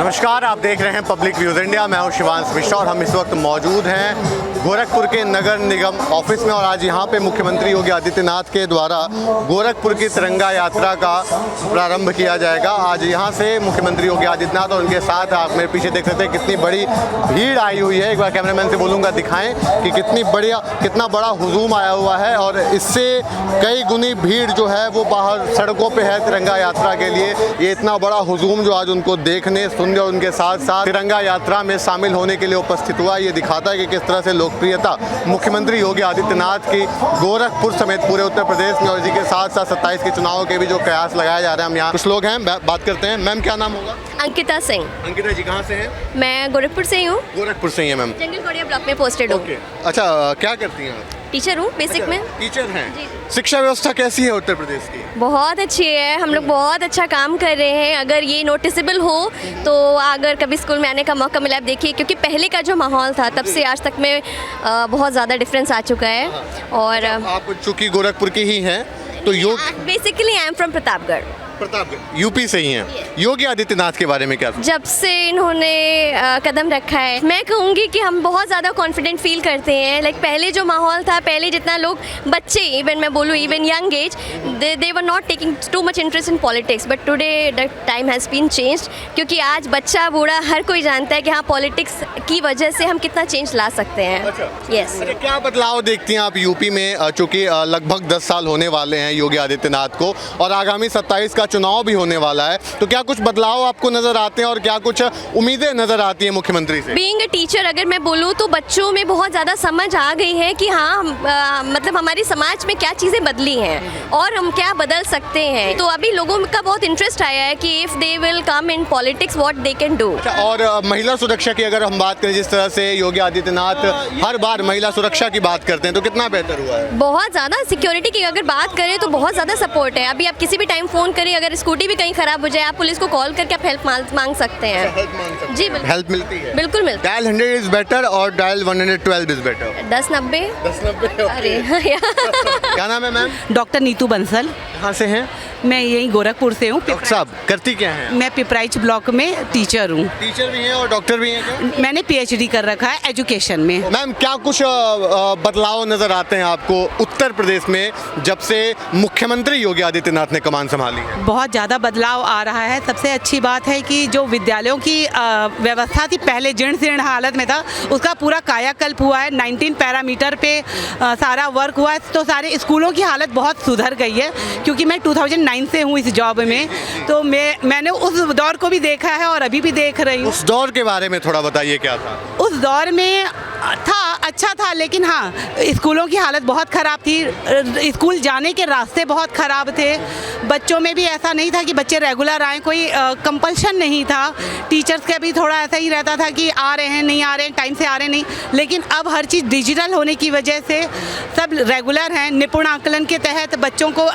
नमस्कार, आप देख रहे हैं पब्लिक व्यूज़ इंडिया। मैं हूं शिवांश मिश्रा और हम इस वक्त मौजूद हैं गोरखपुर के नगर निगम ऑफिस में। और आज यहां पे मुख्यमंत्री योगी आदित्यनाथ के द्वारा गोरखपुर की तिरंगा यात्रा का प्रारंभ किया जाएगा। आज यहां से मुख्यमंत्री योगी आदित्यनाथ और उनके साथ आप मेरे पीछे देख सकते हैं कितनी बड़ी भीड़ आई हुई है। एक बार कैमरामैन से बोलूँगा दिखाएँ कि कितना बड़ा हुजूम आया हुआ है और इससे कई गुनी भीड़ जो है वो बाहर सड़कों पर है तिरंगा यात्रा के लिए। ये इतना बड़ा हुजूम जो आज उनको देखने सुनने और उनके साथ साथ तिरंगा यात्रा में शामिल होने के लिए उपस्थित हुआ, ये दिखाता है कि किस तरह से लोकप्रियता मुख्यमंत्री योगी आदित्यनाथ की गोरखपुर समेत पूरे उत्तर प्रदेश में और इसी के साथ साथ 27 के चुनाव के भी जो कयास लगाए जा रहे हैं। हम यहाँ कुछ लोग हैं, बात करते हैं। मैम क्या नाम होगा? अंकिता सिंह। अंकिता जी कहाँ से हैं? मैं गोरखपुर से ही हूँ। गोरखपुर से ही है मैम। जंगल कोडिया ब्लॉक में पोस्टेड हूँ। अच्छा, क्या करती हैं आप? टीचर हूँ बेसिक में। टीचर हैं। शिक्षा व्यवस्था कैसी है उत्तर प्रदेश की? बहुत अच्छी है, हम लोग बहुत अच्छा काम कर रहे हैं। अगर ये नोटिसेबल हो तो अगर कभी स्कूल में आने का मौका मिला, आप देखिए, क्योंकि पहले का जो माहौल था तब से आज तक में बहुत ज़्यादा डिफरेंस आ चुका है। और आप चूँकि गोरखपुर की ही हैं तो basically I am from Pratapgarh UP से ही हैं। योगी आदित्यनाथ के बारे में क्या? जब से इन्होंने कदम रखा है, मैं कहूँगी कि हम बहुत ज़्यादा कॉन्फिडेंट फील करते हैं। लाइक पहले जो माहौल था, पहले जितना लोग बच्चे, इवन मैं बोलूँ even young age, they were not taking too much interest in politics, but today the time has been changed. क्योंकि आज बच्चा बूढ़ा हर कोई जानता है कि हाँ, पॉलिटिक्स की वजह से हम कितना चेंज ला सकते हैं। यस। अच्छा, क्या बदलाव देखती हैं आप यूपी में? चूँकि लगभग 10 साल होने वाले हैं योगी आदित्यनाथ को और आगामी 27 का चुनाव भी होने वाला है, तो क्या कुछ बदलाव आपको नजर आते हैं और क्या कुछ उम्मीदें नजर आती हैं मुख्यमंत्री से? बीइंग अ टीचर अगर मैं बोलूँ तो बच्चों में बहुत ज़्यादा समझ आ गई है कि हाँ, मतलब हमारी समाज में क्या चीज़ें बदली हैं और हम क्या बदल सकते हैं। तो अभी लोगों का बहुत इंटरेस्ट आया है कि if they will come in politics what they can do. और महिला सुरक्षा की अगर हम बात करें, जिस तरह से योगी आदित्यनाथ हर बार महिला सुरक्षा की बात करते हैं, तो कितना बेहतर हुआ है? बहुत ज़्यादा। सिक्योरिटी की अगर बात करें तो बहुत ज़्यादा सपोर्ट है। अभी आप किसी भी टाइम फ़ोन करें, अगर स्कूटी भी कहीं खराब हो जाए, आप पुलिस को कॉल करके आप हेल्प मांग सकते हैं। जी बिल्कुल। हेल्प मिलती है? बिल्कुल मिलती है। डायल 100 इज बेटर और डायल 112 इज बेटर? 1090। अरे क्या नाम है मैम? डॉक्टर नीतू बंसल। कहाँ से हैं? मैं यही गोरखपुर से हूँ। डॉक्टर साहब करती क्या हैं? मैं पिपराइच ब्लॉक में टीचर हूँ। टीचर भी हैं और डॉक्टर भी हैं क्या? मैंने PhD कर रखा है एजुकेशन में। मैम क्या कुछ बदलाव नजर आते हैं आपको उत्तर प्रदेश में जब से मुख्यमंत्री योगी आदित्यनाथ ने कमान संभाली है? बहुत ज़्यादा बदलाव आ रहा है। सबसे अच्छी बात है कि जो विद्यालयों की व्यवस्था थी, पहले जीर्ण शीर्ण हालत में था, उसका पूरा कायाकल्प हुआ है। 19 पैरामीटर पे सारा वर्क हुआ है, तो सारे स्कूलों की हालत बहुत सुधर गई है। क्योंकि मैं 2009 से हूँ इस जॉब में, तो मैंने उस दौर को भी देखा है और अभी भी देख रही हूँ। उस दौर के बारे में थोड़ा बताइए, क्या था उस दौर में? था अच्छा था, लेकिन हाँ, स्कूलों की हालत बहुत ख़राब थी। स्कूल जाने के रास्ते बहुत ख़राब थे। बच्चों में भी ऐसा नहीं था कि बच्चे रेगुलर आएँ, कोई कंपल्शन नहीं था। टीचर्स का भी थोड़ा ऐसा ही रहता था कि आ रहे हैं, नहीं आ रहे हैं, टाइम से आ रहे नहीं। लेकिन अब हर चीज़ डिजिटल होने की वजह से सब रेगुलर हैं। निपुण आकलन के तहत बच्चों को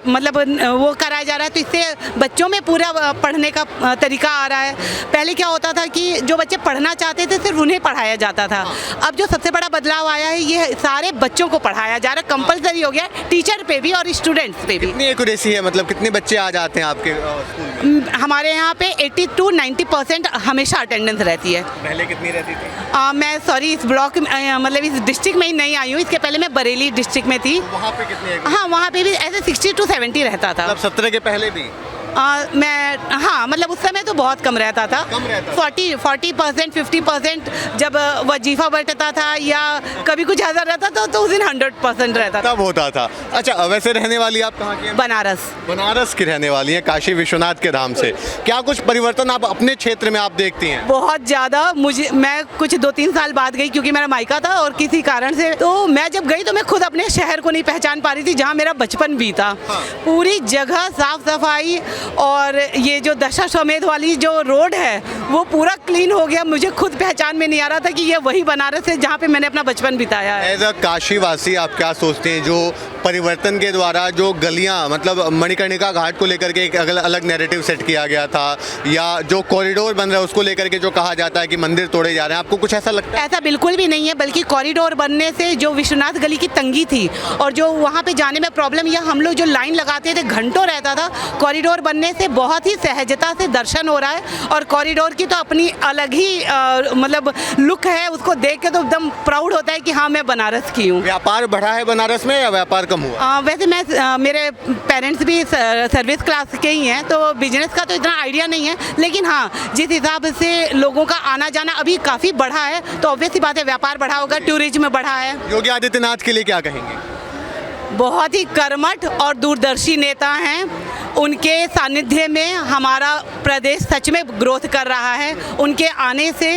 मतलब वो कराया जा रहा है, तो इससे बच्चों में पूरा पढ़ने का तरीका आ रहा है। पहले क्या होता था कि जो बच्चे पढ़ना चाहते थे सिर्फ उन्हें पढ़ाया जाता था। अब जो सबसे बड़ा बदलाव आया है, ये सारे बच्चों को पढ़ाया जा रहा है। कंपलसरी हो गया टीचर पे भी और स्टूडेंट्स पे भी। कितनी एक्यूरेसी है, मतलब कितने बच्चे आ जाते हैं आपके स्कूल में? हमारे यहाँ पे 80 to 90% हमेशा अटेंडेंस रहती है। पहले कितनी रहती थी? मैं सॉरी इस ब्लॉक मतलब इस डिस्ट्रिक्ट में ही नहीं आई हूँ। इसके पहले मैं बरेली डिस्ट्रिक्ट में थी। वहाँ पे कितनी? हाँ, वहाँ पे भी ऐसे 60 to 70 रहता था। मतलब 17 के पहले भी? मैं हाँ, मतलब उस समय तो बहुत कम रहता था। 40% 50% जब वजीफा बैठता था या कभी कुछ ज़्यादा रहता था तो उस दिन 100% रहता था। तब होता था। अच्छा, वैसे रहने वाली आप कहाँ की हैं? बनारस। बनारस की रहने वाली हैं, काशी विश्वनाथ के धाम से। क्या कुछ परिवर्तन आप अपने क्षेत्र में आप देखती हैं? बहुत ज़्यादा। मैं कुछ 2-3 साल बाद गई क्योंकि मेरा मायका था और किसी कारण से, तो मैं जब गई तो मैं खुद अपने शहर को नहीं पहचान पा रही थी जहाँ मेरा बचपन भी था। पूरी जगह साफ सफाई और ये जो दशाश्वमेध वाली जो रोड है वो पूरा क्लीन हो गया। मुझे खुद पहचान में नहीं आ रहा था कि ये वही बनारस है जहाँ पे मैंने अपना बचपन बिताया है। एज अ काशी वासी आप क्या सोचते हैं, जो परिवर्तन के द्वारा जो गलियां मतलब मणिकर्णिका घाट को लेकर के एक अलग नैरेटिव सेट किया गया था, या जो कॉरिडोर बन रहा है उसको लेकर के जो कहा जाता है कि मंदिर तोड़े जा रहे हैं, आपको कुछ ऐसा लगता है? ऐसा बिल्कुल भी नहीं है, बल्कि कॉरिडोर बनने से जो विश्वनाथ गली की तंगी थी और जो वहाँ पे जाने में प्रॉब्लम, या हम लोग जो लाइन लगाते थे घंटों रहता था, कॉरिडोर बनने से बहुत ही सहजता से दर्शन हो रहा है। और कॉरिडोर की तो अपनी अलग ही मतलब लुक है, उसको देख के तो एकदम प्राउड होता है कि हाँ मैं बनारस की हूँ। व्यापार बढ़ा है बनारस में या व्यापार कम हुआ? वैसे मैं मेरे पेरेंट्स भी सर्विस क्लास के ही हैं, तो बिजनेस का तो इतना आइडिया नहीं है, लेकिन हाँ जिस हिसाब से लोगों का आना जाना अभी काफ़ी बढ़ा है, तो ऑब्वियस सी बात है व्यापार बढ़ा होगा, टूरिज्म बढ़ा है। योगी आदित्यनाथ के लिए क्या कहेंगे? बहुत ही कर्मठ और दूरदर्शी नेता हैं, उनके सानिध्य में हमारा प्रदेश सच में ग्रोथ कर रहा है। उनके आने से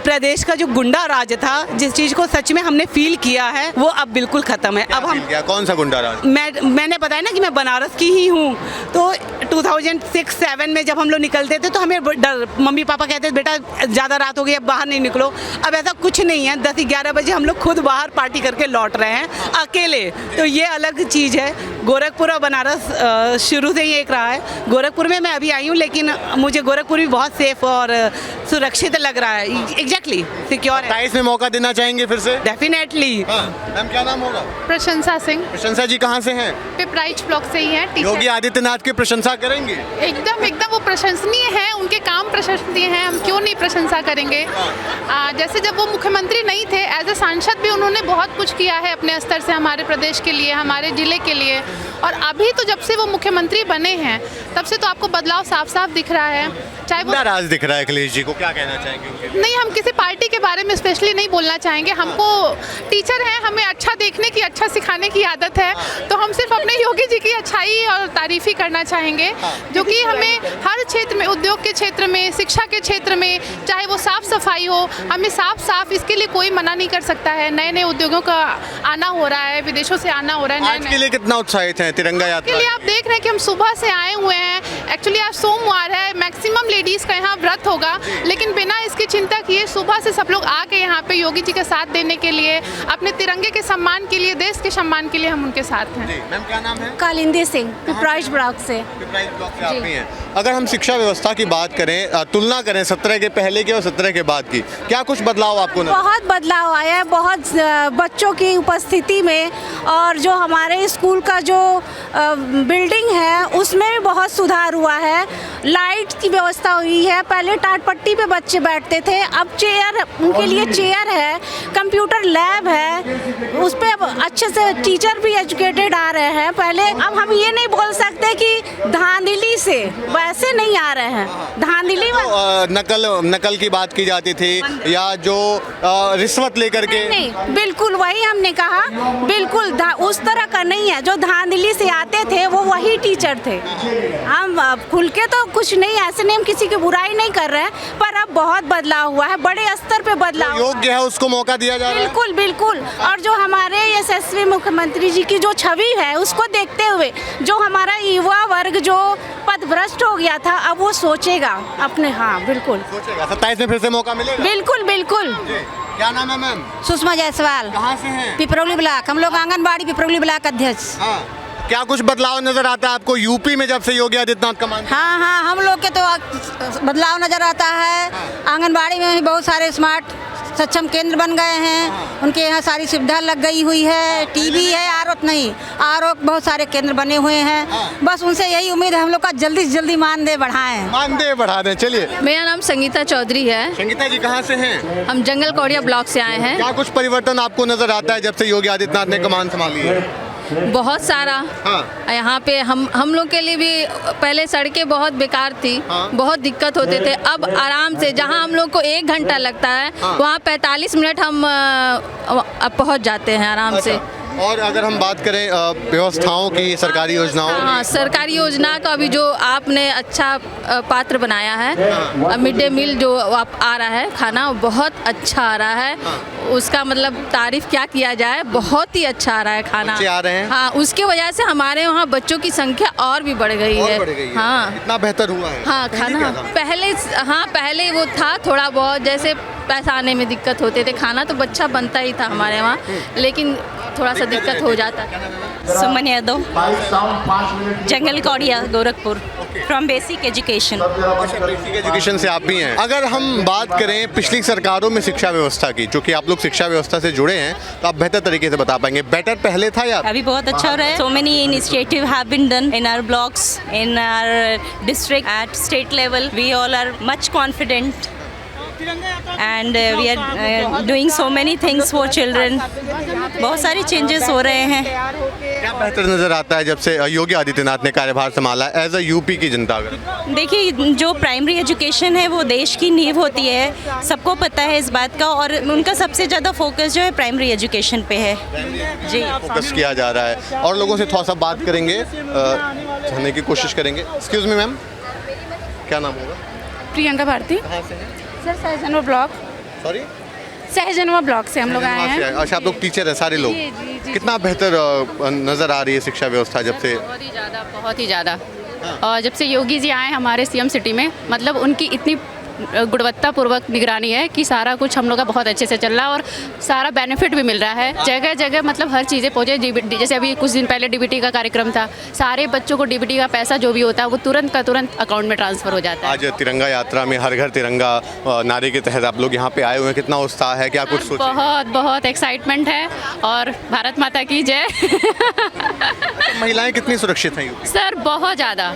प्रदेश का जो गुंडा राज था, जिस चीज़ को सच में हमने फील किया है, वो अब बिल्कुल ख़त्म है। अब हम क्या, कौन सा गुंडा राज? मैंने बताया ना कि मैं बनारस की ही हूँ, तो 2006-7 में जब हम लोग निकलते थे तो हमें डर, मम्मी पापा कहते थे बेटा ज़्यादा रात हो गई अब बाहर नहीं निकलो। अब ऐसा कुछ नहीं है, 10-11 बजे हम लोग खुद बाहर पार्टी करके लौट रहे हैं अकेले, तो ये अलग चीज़ है। गोरखपुर और बनारस शुरू से ही एक रहा है। गोरखपुर में मैं अभी आई हूँ, लेकिन मुझे गोरखपुर भी बहुत सेफ और सुरक्षित लग रहा है। एग्जैक्टली सिक्योर है। 27 में मौका देना चाहेंगे फिर से? डेफिनेटली। मैम क्या नाम होगा? प्रशंसा सिंह। प्रशंसा जी कहाँ से हैं? पिपराइच ब्लॉक से ही हैं। योगी आदित्यनाथ की प्रशंसा करेंगे? एकदम एकदम, वो प्रशंसनीय है, उनके काम प्रशंसनीय हैं, हम क्यों नहीं प्रशंसा करेंगे। जैसे जब वो मुख्यमंत्री नहीं थे, एज ए सांसद भी उन्होंने बहुत कुछ किया है अपने स्तर से हमारे प्रदेश के लिए, हमारे ज़िले के लिए। और अभी तो जब से वो मुख्यमंत्री बने हैं तब से तो आपको बदलाव साफ साफ दिख रहा है। चाहे वो राज दिख रहा है। अखिलेश जी को क्या कहना चाहेंगे उनके? नहीं, हम किसी पार्टी के बारे में स्पेशली नहीं बोलना चाहेंगे। हमको टीचर हैं, हमें अच्छा देखने की, अच्छा सिखाने की आदत है, तो हम सिर्फ अपने योगी जी की अच्छाई और तारीफ ही करना चाहेंगे, जो कि हमें हर क्षेत्र में, उद्योग के क्षेत्र में, शिक्षा के क्षेत्र में, चाहे वो साफ सफाई हो, हमें साफ साफ इसके लिए कोई मना नहीं कर सकता है। नए नए उद्योगों का आना हो रहा है, विदेशों से आना हो रहा है। आज के लिए कितना उत्साहित हैं तिरंगा यात्रा के लिए? आप देख रहे हैं कि हम सुबह से आए हुए हैं। एक्चुअली आज सोमवार है, मैक्सिमम लेडीज़ का यहाँ व्रत होगा, लेकिन बिना इसकी चिंता किए सुबह से सब लोग आके यहाँ पे योगी जी का साथ देने के लिए, अपने तिरंगे के सम्मान के लिए, देश के सम्मान के लिए हम उनके साथ हैं। मैम क्या नाम है? कालिंदी सिंह, पिपराइच ब्लॉक से। पिपराइच ब्लॉक से आप ही हैं। अगर हम शिक्षा व्यवस्था की बात करें, तुलना करें 17 के पहले की और 17 के बाद की, क्या कुछ बदलाव आपको नजर? बहुत बदलाव आया है, बहुत बच्चों की उपस्थिति में, और जो हमारे स्कूल का जो बिल्डिंग है उसमें भी बहुत सुधार हुआ है। लाइट की व्यवस्था हुई है, पहले टाट पट्टी पे बच्चे बैठते थे, अब चेयर, उनके लिए चेयर है, कंप्यूटर लैब है, उस पर अब अच्छे से टीचर भी एजुकेटेड आ रहे हैं। पहले अब हम ये नहीं बोल सकते कि धांधली से वैसे नहीं आ रहे हैं, धांधली नकल की बात की जाती थी, या जो रिश्वत लेकर के। नहीं, बिल्कुल वही हमने कहा, बिल्कुल उस तरह का नहीं है। जो धांधली से आते थे वो वही टीचर थे। हम खुल के तो कुछ नहीं, ऐसे नहीं, हम किसी की बुराई नहीं कर रहे हैं, पर अब बहुत बदलाव हुआ है, बड़े स्तर पे बदलाव। योग्य है उसको मौका दिया जा रहा है? बिल्कुल बिल्कुल। और जो हमारे यशस्वी मुख्यमंत्री जी की जो छवि है उसको देखते हुए, जो हमारा युवा वर्ग जो पथभ्रष्ट हो गया था, अब वो सोचेगा अपने। हाँ बिल्कुल सोचेगा। 27 में फिर से मौका मिलेगा? बिल्कुल बिल्कुल। क्या नाम है मैम? सुषमा जायसवाल। कहाँ से हैं? पिपरौली ब्लॉक, हम लोग आंगनबाड़ी पिपरौली ब्लॉक अध्यक्ष। हाँ, क्या कुछ बदलाव नजर आता है आपको यूपी में जब से योगी आदित्यनाथ का मान? हाँ हाँ, हम लोग के तो बदलाव नज़र आता है। आंगनबाड़ी में भी बहुत सारे स्मार्ट सक्षम केंद्र बन गए हैं, उनके यहाँ सारी सुविधा लग गई हुई है। टीवी है, आरओ नहीं, आरओ बहुत सारे केंद्र बने हुए हैं। बस उनसे यही उम्मीद है हम लोग का जल्दी से जल्दी मानदेय बढ़ाएं। मानदेय बढ़ा दें। चलिए, मेरा नाम संगीता चौधरी है। संगीता जी कहाँ से हैं? हम जंगल कौड़िया ब्लॉक से आए हैं। क्या कुछ परिवर्तन आपको नजर आता है जब से योगी आदित्यनाथ ने कमान संभाली है? बहुत सारा। हाँ। यहाँ पे हम लोग के लिए भी पहले सड़कें बहुत बेकार थी। हाँ। बहुत दिक्कत होते थे। अब आराम से, जहाँ हम लोग को 1 घंटा लगता है, हाँ। वहाँ 45 मिनट हम अब पहुँच जाते हैं आराम से। और अगर हम बात करें व्यवस्थाओं की, सरकारी योजनाओं की? हाँ, सरकारी योजना का भी जो आपने अच्छा पात्र बनाया है, मिड डे मील जो आप आ रहा है खाना, बहुत अच्छा आ रहा है। उसका मतलब तारीफ क्या किया जाए, बहुत ही अच्छा आ रहा है खाना। बच्चे आ रहे हैं? हाँ, उसके वजह से हमारे वहाँ बच्चों की संख्या और भी बढ़ गई है। हाँ, इतना बेहतर हुआ है। हाँ खाना पहले वो था थोड़ा बहुत, जैसे पैसा आने में दिक्कत होते थे, खाना तो अच्छा बनता ही था हमारे वहाँ, लेकिन थोड़ा सा दिक्कत हो जाता है। Suman Yadav, Jangal Kaudiya, Gorakhpur, from basic education. Basic education से आप भी हैं। अगर हम बात करें पिछली सरकारों में शिक्षा व्यवस्था की, जो कि आप लोग शिक्षा व्यवस्था से जुड़े हैं, तो आप बेहतर तरीके से बता पाएंगे, बेटर पहले था या अभी बहुत अच्छा हो रहा है। So many initiative have been done in our blocks, in our district, at state level. We all are much confident and we are doing so many things for children. बहुत सारी चेंजेस हो रहे हैं। क्या बेहतर नजर आता है जब से योगी आदित्यनाथ ने कार्यभार संभाला एज अ यूपी की जनता? अगर देखिए, जो प्राइमरी एजुकेशन है वो देश की नींव होती है, सबको पता है इस बात का, और उनका सबसे ज़्यादा फोकस जो है प्राइमरी एजुकेशन पे है जी। फोकस किया जा रहा है और लोगों से थोड़ा सा बात करेंगे, जानने की कोशिश करेंगे। एक्सक्यूज मी मैम, क्या नाम होगा? प्रियंका भारती। कहाँ से हैं? Sir Sahjanwa block, sorry, Sahjanwa block से हम लोग आए हैं। अच्छा, आप लोग टीचर हैं सारे लोग। जी। कितना बेहतर नजर आ रही है शिक्षा व्यवस्था जब से? बहुत ही ज़्यादा। और जब से योगी जी आए हमारे सीएम सिटी में, मतलब उनकी इतनी गुणवत्तापूर्वक निगरानी है कि सारा कुछ हम लोग का बहुत अच्छे से चल रहा है और सारा बेनिफिट भी मिल रहा है। जगह जगह मतलब हर चीज़ें पहुँचे। जैसे अभी कुछ दिन पहले डीबीटी का कार्यक्रम था, सारे बच्चों को डीबीटी का पैसा जो भी होता है वो तुरंत का तुरंत अकाउंट में ट्रांसफ़र हो जाता है। आज तिरंगा यात्रा में हर घर तिरंगा नारे के तहत आप लोग यहाँ पे आए हुए हैं, कितना उत्साह है, क्या कुछ सोच? बहुत एक्साइटमेंट है और भारत माता की जय। महिलाएं कितनी सुरक्षित हैं? सर बहुत ज़्यादा।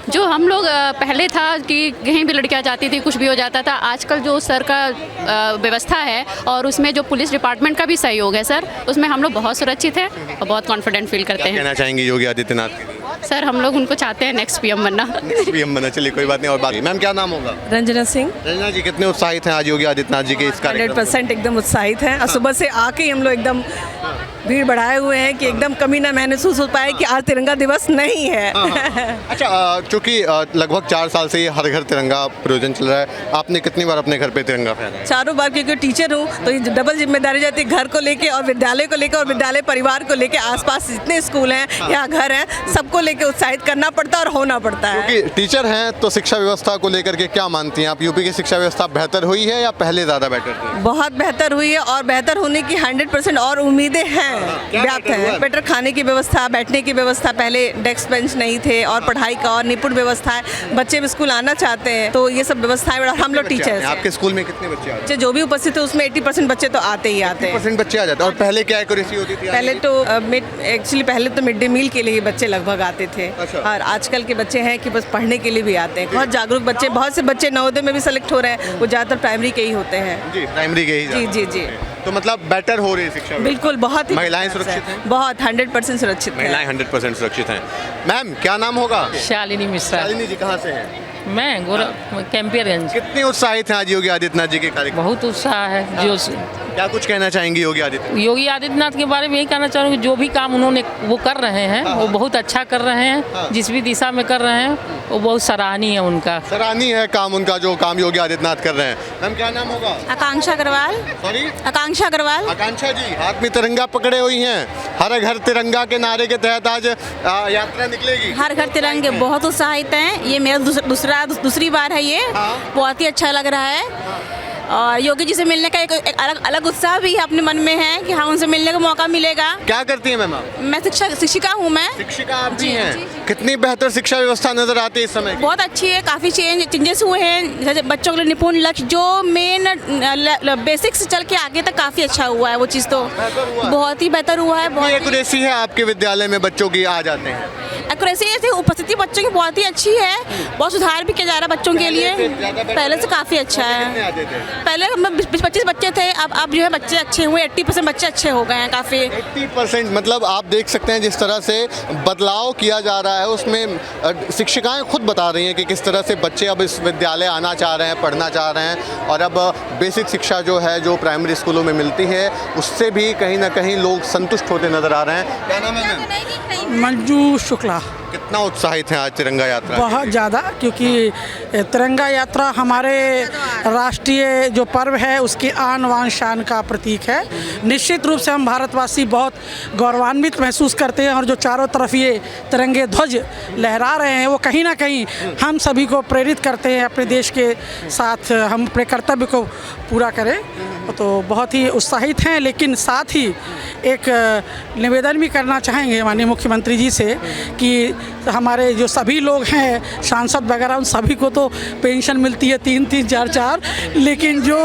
जो हम लोग पहले था कि कहीं भी लड़कियां जाती थी कुछ भी हो जाता था, आजकल जो सर का व्यवस्था है और उसमें जो पुलिस डिपार्टमेंट का भी सहयोग है सर, उसमें हम लोग बहुत सुरक्षित हैं और बहुत कॉन्फिडेंट फील करते हैं। कहना चाहेंगे योगी आदित्यनाथ के लिए? सर हम लोग उनको चाहते हैं नेक्स्ट पीएम बनना। पीएम बनना, चलिए कोई बात नहीं। और बात, मैम क्या नाम होगा? रंजना सिंह। रंजना जी, कितने उत्साहित हैं आज योगी आदित्यनाथ जी के इस कार्यक्रम? 100% एकदम उत्साहित हैं और सुबह से आके ही हम लोग एकदम भीड़ बढ़ाए हुए हैं कि एकदम कमी ना महसूस हो पाए कि आज तिरंगा दिवस नहीं है। अच्छा, चूँकि लगभग 4 साल से ये हर घर तिरंगा प्रयोजन चल रहा है, आपने कितनी बार अपने घर पे तिरंगा फहराया? चारों बार, क्योंकि टीचर हूँ तो ये डबल जिम्मेदारी जाती है, घर को लेके और विद्यालय को लेकर और विद्यालय परिवार को लेके, आसपास जितने स्कूल हैं या घर हैं सबको लेके उत्साहित करना पड़ता है और होना पड़ता है। क्योंकि टीचर हैं तो शिक्षा व्यवस्था को लेकर के क्या मानती हैं आप? यूपी की शिक्षा व्यवस्था बेहतर हुई है या पहले ज़्यादा बेटर थी? बहुत बेहतर हुई है और बेहतर होने की 100% और उम्मीदें हैं, व्याप्त हैं। बेटर खाने की व्यवस्था, बैठने की व्यवस्था, पहले डेस्क बेंच नहीं थे, और पढ़ाई का और निपुण व्यवस्था है। बच्चे भी स्कूल आना चाहते हैं तो ये सब व्यवस्थाएं, हम लोग टीचर। आपके स्कूल में कितने बच्चे आते हैं? जो भी उपस्थित है उसमें 80% बच्चे तो आते ही आते हैं। 80% बच्चे आ जाते हैं। और पहले क्या एक्यूरेसी होती थी? पहले तो एक्चुअली पहले तो मिड डे मील के लिए बच्चे लगभग आते थे। अच्छा। और आजकल के बच्चे हैं कि बस पढ़ने के लिए भी आते हैं। बहुत जागरूक बच्चे, बहुत से बच्चे नवोदय में भी सेलेक्ट हो रहे हैं, वो ज़्यादातर प्राइमरी के ही होते हैं। जी, प्राइमरी के ही जी जी जी। तो मतलब बेटर हो रही है शिक्षा? बिल्कुल, बहुत ही महिलाएं सुरक्षित हैं? बहुत 100% सुरक्षित हैं। महिलाएं 100% सुरक्षित हैं। मैम क्या नाम होगा? शालिनी मिश्रा। शालिनी जी, कहाँ से हैं? मैं कैंपियरगंज। कितने उत्साहित हैं आज योगी आदित्यनाथ जी के कार्यक्रम? बहुत उत्साह है। जो क्या कुछ कहना चाहेंगे योगी आदित्यनाथ के बारे में यही कहना चाहूँगी, जो भी काम उन्होंने वो कर रहे हैं वो बहुत अच्छा कर रहे हैं। जिस भी दिशा में कर रहे हैं वो बहुत सराहनीय है उनका। सराहनीय है काम उनका, जो काम योगी आदित्यनाथ कर रहे हैं। मैम क्या नाम होगा? आकांक्षा अग्रवाल। सॉरी, आकांक्षा अग्रवाल। आकांक्षा जी, हाथ में तिरंगा पकड़े हुई हैं, हर घर तिरंगा के नारे के तहत आज यात्रा निकलेगी। हर घर तिरंगे, बहुत उत्साहित हैं। ये मेरा दूसरी बार है ये। बहुत ही अच्छा लग रहा है और योगी जी से मिलने का एक अलग उत्साह भी अपने मन में है कि हाँ उनसे मिलने का मौका मिलेगा। क्या करती हैं मैम आप? मैं शिक्षिका हूँ। मैं शिक्षिका आप भी हैं? कितनी बेहतर शिक्षा व्यवस्था नजर आती है इस समय? बहुत अच्छी है, काफ़ी चेंजेस हुए हैं। जैसे बच्चों के लिए निपुण लक्ष्य, जो मेन बेसिक से चल के आगे तक काफ़ी अच्छा हुआ है। वो चीज़ तो बहुत ही बेहतर हुआ है। बहुत एक्यूरेसी है आपके विद्यालय में, बच्चों की आ जाते हैं? एक्यूरेसी ऐसी उपस्थिति बच्चों की बहुत ही अच्छी है। बहुत सुधार भी किया जा रहा है बच्चों के लिए, पहले से काफ़ी अच्छा है। पहले 20-25 बच्चे थे, अब जो है बच्चे अच्छे हुए, 80% बच्चे अच्छे हो गए हैं काफ़ी। 80% मतलब आप देख सकते हैं जिस तरह से बदलाव किया जा रहा है उसमें शिक्षिकाएं खुद बता रही हैं कि किस तरह से बच्चे अब इस विद्यालय आना चाह रहे हैं, पढ़ना चाह रहे हैं। और अब बेसिक शिक्षा जो है, जो प्राइमरी स्कूलों में मिलती है, उससे भी कहीं ना कहीं लोग संतुष्ट होते नजर आ रहे हैं। क्या नाम है मैम? मंजू शुक्ला। कितने कितना उत्साहित हैं आज तिरंगा यात्रा? बहुत ज़्यादा, क्योंकि तिरंगा यात्रा हमारे राष्ट्रीय जो पर्व है उसकी आन बान शान का प्रतीक है। निश्चित रूप से हम भारतवासी बहुत गौरवान्वित महसूस करते हैं और जो चारों तरफ ये तिरंगे ध्वज लहरा रहे हैं वो कहीं ना कहीं हम सभी को प्रेरित करते हैं अपने देश के साथ हम अपने कर्तव्य को पूरा करें। तो बहुत ही उत्साहित हैं, लेकिन साथ ही एक निवेदन भी करना चाहेंगे माननीय मुख्यमंत्री जी से कि हमारे जो सभी लोग हैं सांसद वगैरह उन सभी को तो पेंशन मिलती है 3-3, 4-4, लेकिन जो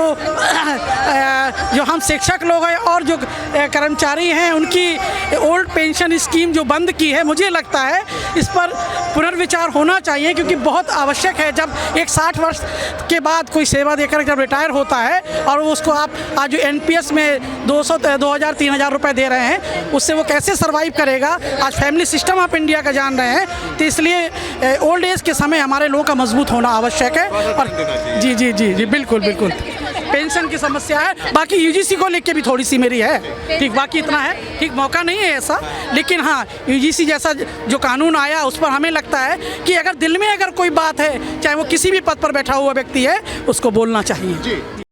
हम शिक्षक लोग हैं और जो कर्मचारी हैं उनकी ओल्ड पेंशन स्कीम जो बंद की है, मुझे लगता है इस पर पुनर्विचार होना चाहिए, क्योंकि बहुत आवश्यक है। जब एक 60 वर्ष के बाद कोई सेवा देकर जब रिटायर होता है और उसको आप आज जो NPS में 2,000-3,000 रुपए दे रहे हैं, उससे वो कैसे सर्वाइव करेगा? आज फैमिली सिस्टम आप इंडिया का जान रहे हैं, तो इसलिए ओल्ड एज के समय हमारे लोगों का मजबूत होना आवश्यक है। और जी जी जी जी बिल्कुल बिल्कुल पेंशन की समस्या है। बाकी UGC को लेके भी थोड़ी सी मेरी है, ठीक, बाकी इतना है, ठीक, मौका नहीं है ऐसा, लेकिन हाँ UGC जैसा जो कानून आया उस पर हमें लगता है कि अगर दिल में अगर कोई बात है, चाहे वो किसी भी पद पर बैठा हुआ व्यक्ति है, उसको बोलना चाहिए।